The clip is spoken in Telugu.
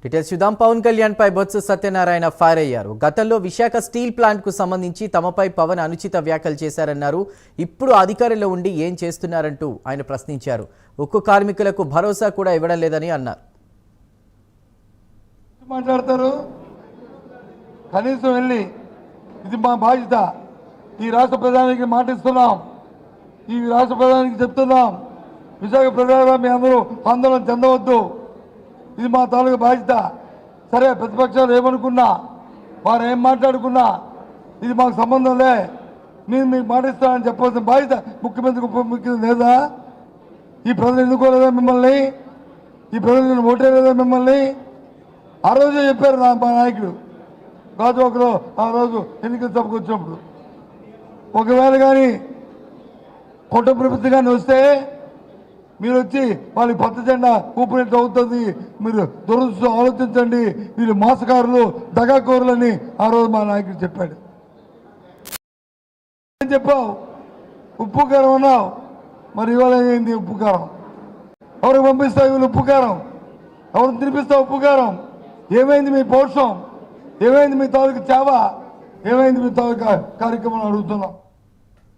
డీటెయిల్స్ చూద్దాం. పవన్ కళ్యాణ్ పై బొత్స సత్యనారాయణ ఫైర్ అయ్యారు. గతంలో విశాఖ స్టీల్ ప్లాంట్ కు సంబంధించి తమపై పవన్ అనుచిత వ్యాఖ్యలు చేశారన్నారు. ఇప్పుడు అధికారంలో ఉండి ఏం చేస్తున్నారంటూ ఆయన ప్రశ్నించారు. ఉక్కు కార్మికులకు భరోసా కూడా ఇవ్వడం లేదని అన్నారు. మాట్లాడతారు కనీసం వెళ్ళి ఇది మా బాధ్యత, ఈ రాష్ట్ర ప్రధానికి మాటిస్తున్నాం, ఈ రాష్ట్ర ప్రధానికి చెప్తున్నాం, విశాఖ ప్రజలుగా మీ అందరూ ఆందోళన చెందవద్దు, ఇది మా తాలూకు బాధ్యత. సరే ప్రతిపక్షాలు ఏమనుకున్నా, వారు ఏం మాట్లాడుకున్నా ఇది మాకు సంబంధం లే, నేను మీకు మాటిస్తానని చెప్పాల్సిన బాధ్యత ముఖ్యమంత్రికి ఉప ముఖ్యమంత్రి లేదా? ఈ ప్రజలు ఎన్నుకోలేదా మిమ్మల్ని? ఈ ప్రజలు ఓటేయలేదా మిమ్మల్ని? ఆ రోజే చెప్పారు మా నాయకుడు గాజువాకలో ఆ రోజు ఎన్నికల సభకు వచ్చినప్పుడు. ఒకవేళ కానీ కుటుంబ ప్రభుత్వం కానీ వస్తే మీరు వచ్చి వాళ్ళకి పచ్చ జెండా ఊపినట్టు అవుతుంది, మీరు దురదృష్టం ఆలోచించండి, వీళ్ళు మోసకారులు దగాకోరులని ఆ రోజు మా నాయకుడు చెప్పాడు. ఏం చెప్పావు? ఉప్పు కారం అన్నావు, మరి ఇవాళ ఏంది ఉప్పు కారం? ఎవరికి పంపిస్తావు వీళ్ళు ఉప్పు కారం? ఎవరికి తినిపిస్తావు ఉప్పు కారం? ఏమైంది మీ పౌరుషం? ఏమైంది మీ తాలూకు చావ? ఏమైంది మీ తాలూకా కార్యక్రమం అడుగుతున్నాం.